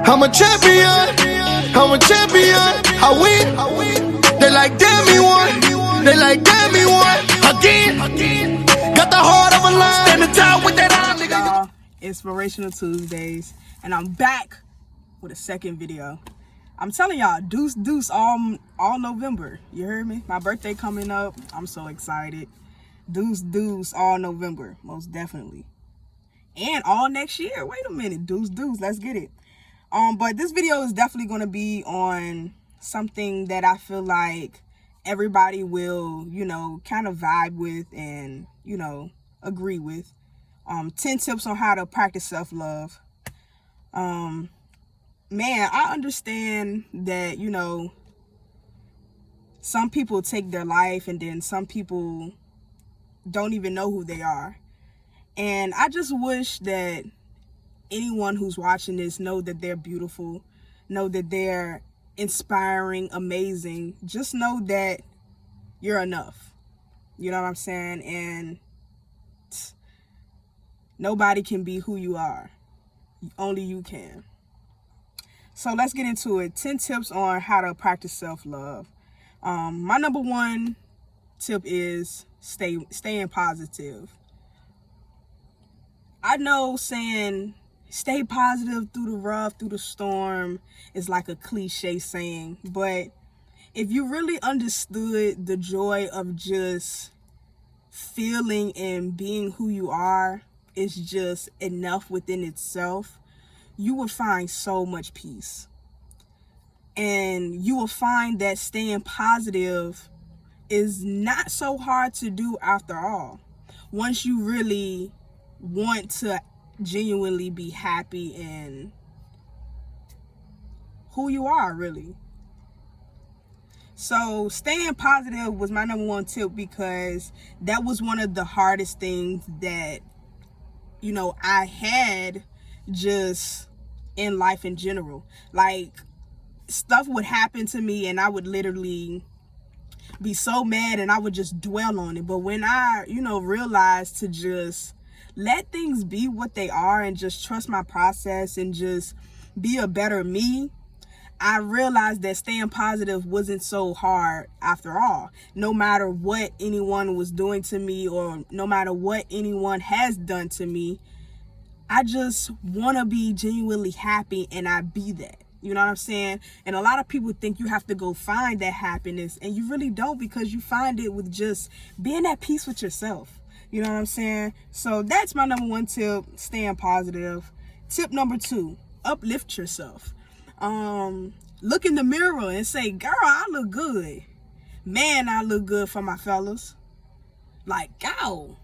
I'm a champion, I'm a champion. I win. They like damn me one, they like damn me one. Again, got the heart of a lion. Standing tall with that eye, nigga. Y'all, Inspirational Tuesdays, and I'm back with a second video. I'm telling y'all, deuce all November. You heard me? My birthday coming up. I'm so excited. Deuce all November, most definitely. And all next year. Wait a minute, deuce, let's get it. But this video is definitely going to be on something that I feel like everybody will, kind of vibe with and, agree with. 10 tips on how to practice self-love. Man, I understand that, some people take their life and then some people don't even know who they are. And I just wish that anyone who's watching this know that they're beautiful, know that they're inspiring, amazing. Just know that you're enough. You know what I'm saying? And nobody can be who you are. Only you can. So let's get into it. 10 tips on how to practice self-love. My number one tip is staying positive. I know saying stay positive through the rough, through the storm is like a cliche saying, but if you really understood the joy of just feeling and being who you are is just enough within itself, you will find so much peace. And you will find that staying positive is not so hard to do after all. Once you really want to genuinely be happy in who you are, really. So staying positive was my number one tip, because that was one of the hardest things that I had just in life in general. Like, stuff would happen to me and I would literally be so mad and I would just dwell on it. But when I realized to just let things be what they are and just trust my process and just be a better me, I realized that staying positive wasn't so hard after all. No matter what anyone was doing to me or no matter what anyone has done to me, I just want to be genuinely happy and I be that. You know what I'm saying? And a lot of people think you have to go find that happiness, and you really don't, because you find it with just being at peace with yourself. You know what I'm saying? So that's my number one tip, staying positive. Tip number two, uplift yourself. Look in the mirror and say, girl, I look good. Man, I look good for my fellas. Like, go.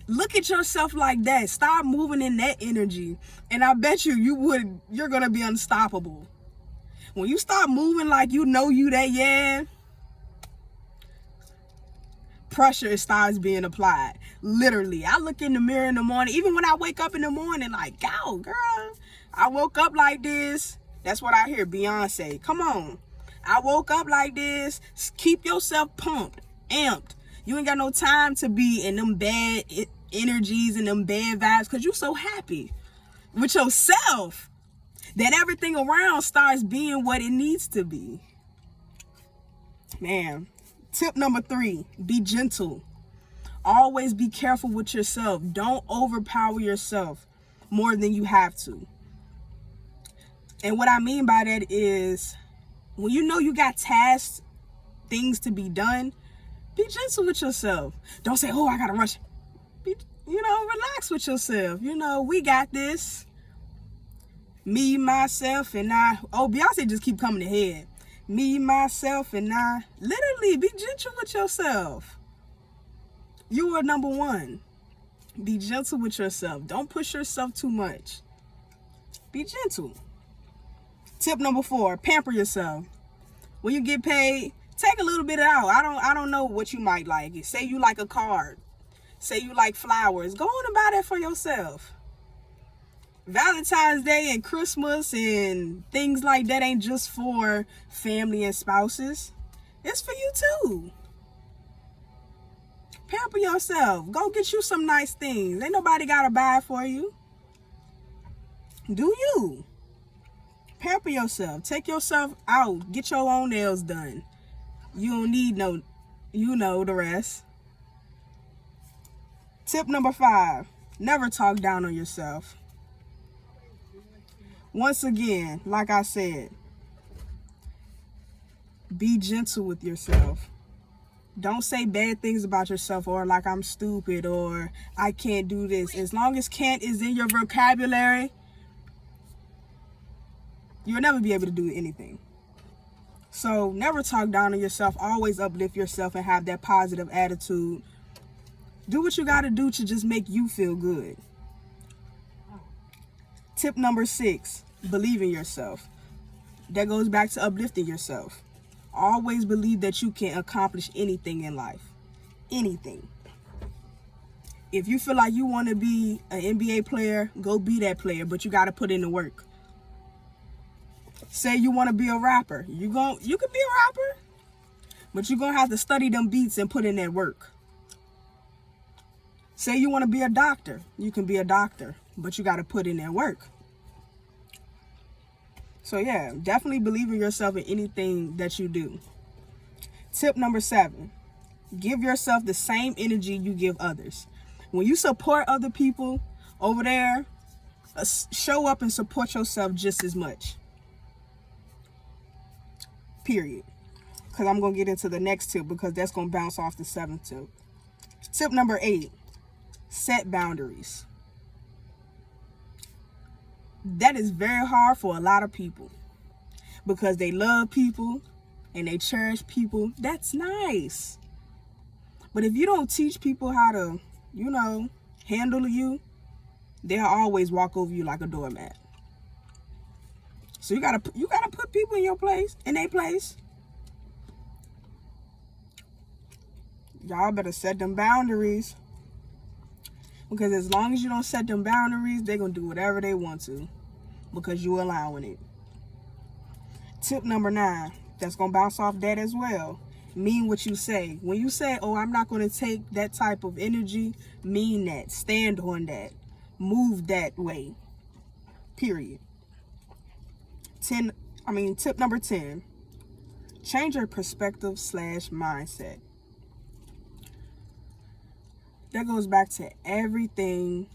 Look at yourself like that. Start moving in that energy. And I bet you're going to be unstoppable. When you start moving like you that, yeah, pressure starts being applied. Literally, I look in the mirror in the morning, even when I wake up in the morning, like, go, girl, I woke up like this. That's what I hear Beyonce. Come on. I woke up like this. Keep yourself pumped, amped. You ain't got no time to be in them bad energies and them bad vibes, because you're so happy with yourself that everything around starts being what it needs to be. Man. Tip number 3, be gentle. Always be careful with yourself. Don't overpower yourself more than you have to. And what I mean by that is, when you got tasks, things to be done, be gentle with yourself. Don't say, oh, I gotta rush. Relax with yourself. We got this. Me, myself, and I. Oh, Beyonce just keep coming ahead. Me, myself, and I. Literally, be gentle with yourself. You are number one. Be gentle with yourself. Don't push yourself too much. Be gentle. Tip number 4, pamper yourself. When you get paid, take a little bit out. I don't know what you might like. Say you like a card. Say you like flowers. Go on and buy that for yourself. Valentine's Day and Christmas and things like that ain't just for family and spouses. It's for you too. Pamper yourself. Go get you some nice things. Ain't nobody gotta buy it for you. Do you? Pamper yourself. Take yourself out. Get your own nails done. You don't need no, you know the rest. Tip number 5, never talk down on yourself. Once again, like I said, be gentle with yourself. Don't say bad things about yourself, or like I'm stupid, or I can't do this. As long as can't is in your vocabulary, you'll never be able to do anything. So never talk down on yourself. Always uplift yourself and have that positive attitude. Do what you got to do to just make you feel good. Tip number 6, believe in yourself. That goes back to uplifting yourself. Always believe that you can accomplish anything in life. Anything. If you feel like you want to be an NBA player, go be that player, but you got to put in the work. Say you want to be a rapper. You can be a rapper, but you're going to have to study them beats and put in that work. Say you want to be a doctor. You can be a doctor, but you got to put in that work. So yeah, definitely believe in yourself in anything that you do. Tip number 7, give yourself the same energy you give others. When you support other people over there, show up and support yourself just as much. Period. Because I'm going to get into the next tip, because that's going to bounce off the 7th tip. Tip number 8, set boundaries. That is very hard for a lot of people, because they love people and they cherish people. That's nice. But if you don't teach people how to, handle you, they'll always walk over you like a doormat. So you gotta put people in their place. Y'all better set them boundaries. Because as long as you don't set them boundaries, they're going to do whatever they want to, because you're allowing it. Tip number 9, that's going to bounce off that as well. Mean what you say. When you say, oh, I'm not going to take that type of energy, mean that. Stand on that. Move that way. Period. Tip number 10, change your perspective / mindset. That goes back to everything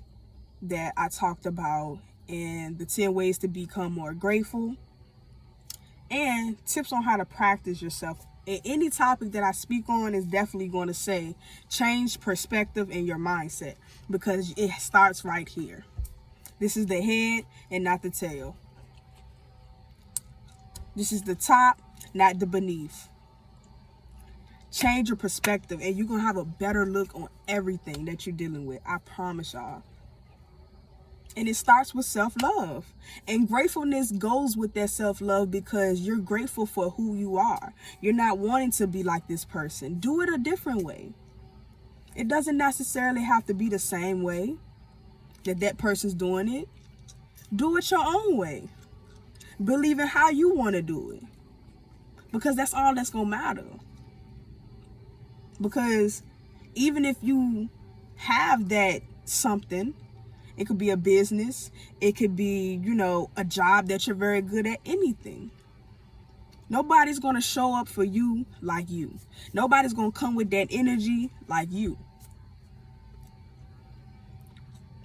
that I talked about in the 10 ways to become more grateful, and tips on how to practice yourself. And any topic that I speak on is definitely going to say change perspective in your mindset, because it starts right here. This is the head and not the tail. This is the top, not the beneath. Change your perspective, and you're going to have a better look on everything that you're dealing with. I promise y'all. And it starts with self-love. And gratefulness goes with that self-love, because you're grateful for who you are. You're not wanting to be like this person. Do it a different way. It doesn't necessarily have to be the same way that person's doing it. Do it your own way. Believe in how you want to do it. Because that's all that's going to matter. Because even if you have that something, it could be a business, it could be, a job that you're very good at, anything. Nobody's going to show up for you like you. Nobody's going to come with that energy like you.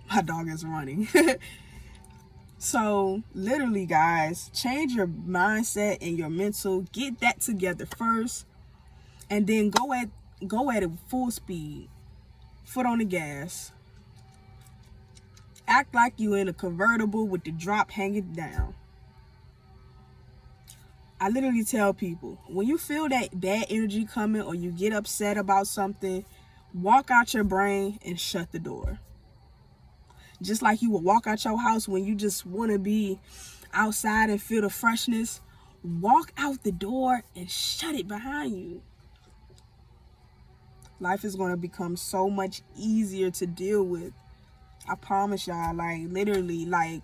My dog is running. So literally, guys, change your mindset and your mental. Get that together first, and then go at it full speed, foot on the gas. Act like you in a convertible with the drop hanging down. I literally tell people, when you feel that bad energy coming, or you get upset about something, walk out your brain and shut the door. Just like you would walk out your house when you just want to be outside and feel the freshness, walk out the door and shut it behind you. Life is going to become so much easier to deal with. I promise y'all, literally,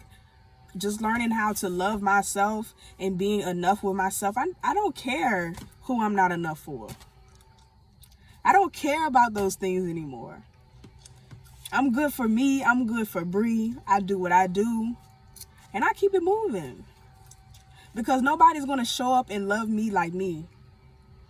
just learning how to love myself and being enough with myself. I don't care who I'm not enough for. I don't care about those things anymore. I'm good for me. I'm good for Bree. I do what I do, and I keep it moving. Because nobody's going to show up and love me like me.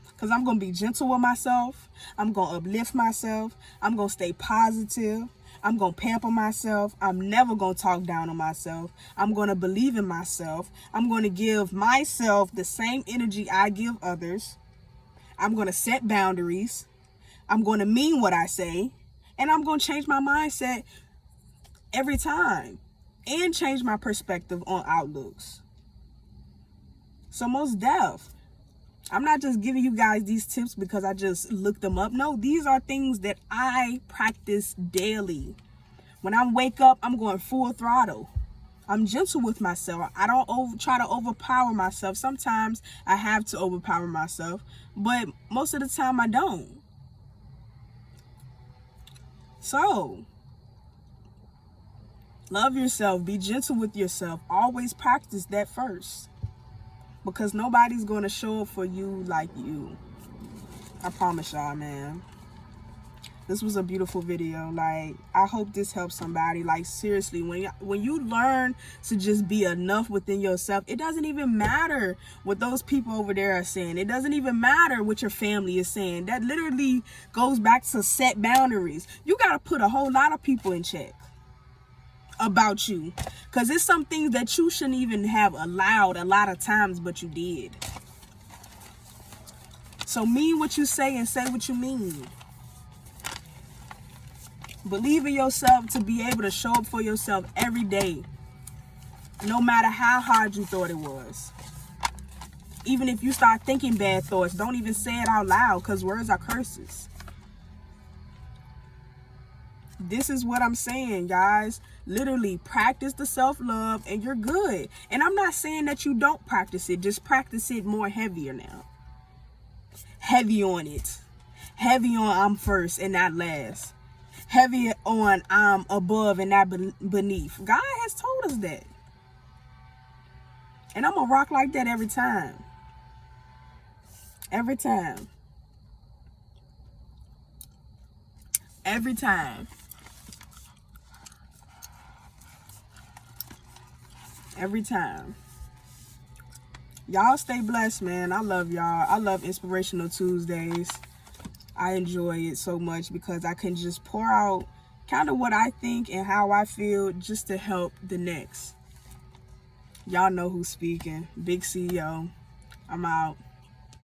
Because I'm going to be gentle with myself. I'm going to uplift myself. I'm going to stay positive. I'm going to pamper myself. I'm never going to talk down on myself. I'm going to believe in myself. I'm going to give myself the same energy I give others. I'm going to set boundaries. I'm going to mean what I say. And I'm going to change my mindset every time. And change my perspective on outlooks. So most deaf. I'm not just giving you guys these tips because I just looked them up. No, these are things that I practice daily. When I wake up, I'm going full throttle. I'm gentle with myself. I don't try to overpower myself. Sometimes I have to overpower myself, but most of the time I don't. So, love yourself. Be gentle with yourself. Always practice that first. Because nobody's going to show up for you like you. I promise y'all, man. This was a beautiful video. Like, I hope this helps somebody. Like, seriously, when you learn to just be enough within yourself, it doesn't even matter what those people over there are saying. It doesn't even matter what your family is saying. That literally goes back to set boundaries. You got to put a whole lot of people in check about you, because it's some things that you shouldn't even have allowed a lot of times, but you did. So mean what you say and say what you mean. Believe in yourself to be able to show up for yourself every day, no matter how hard you thought it was. Even if you start thinking bad thoughts, don't even say it out loud, because words are curses. This is what I'm saying, guys. Literally, practice the self-love and you're good. And I'm not saying that you don't practice it. Just practice it more heavier now. Heavy on it. Heavy on I'm first and not last. Heavy on I'm above and not beneath. God has told us that. And I'm going to rock like that every time. Every time. Every time. Every time. Y'all stay blessed, man. I love y'all. I love Inspirational Tuesdays. I enjoy it so much because I can just pour out kind of what I think and how I feel just to help the next. Y'all know who's speaking. BIGCEO. I'm out.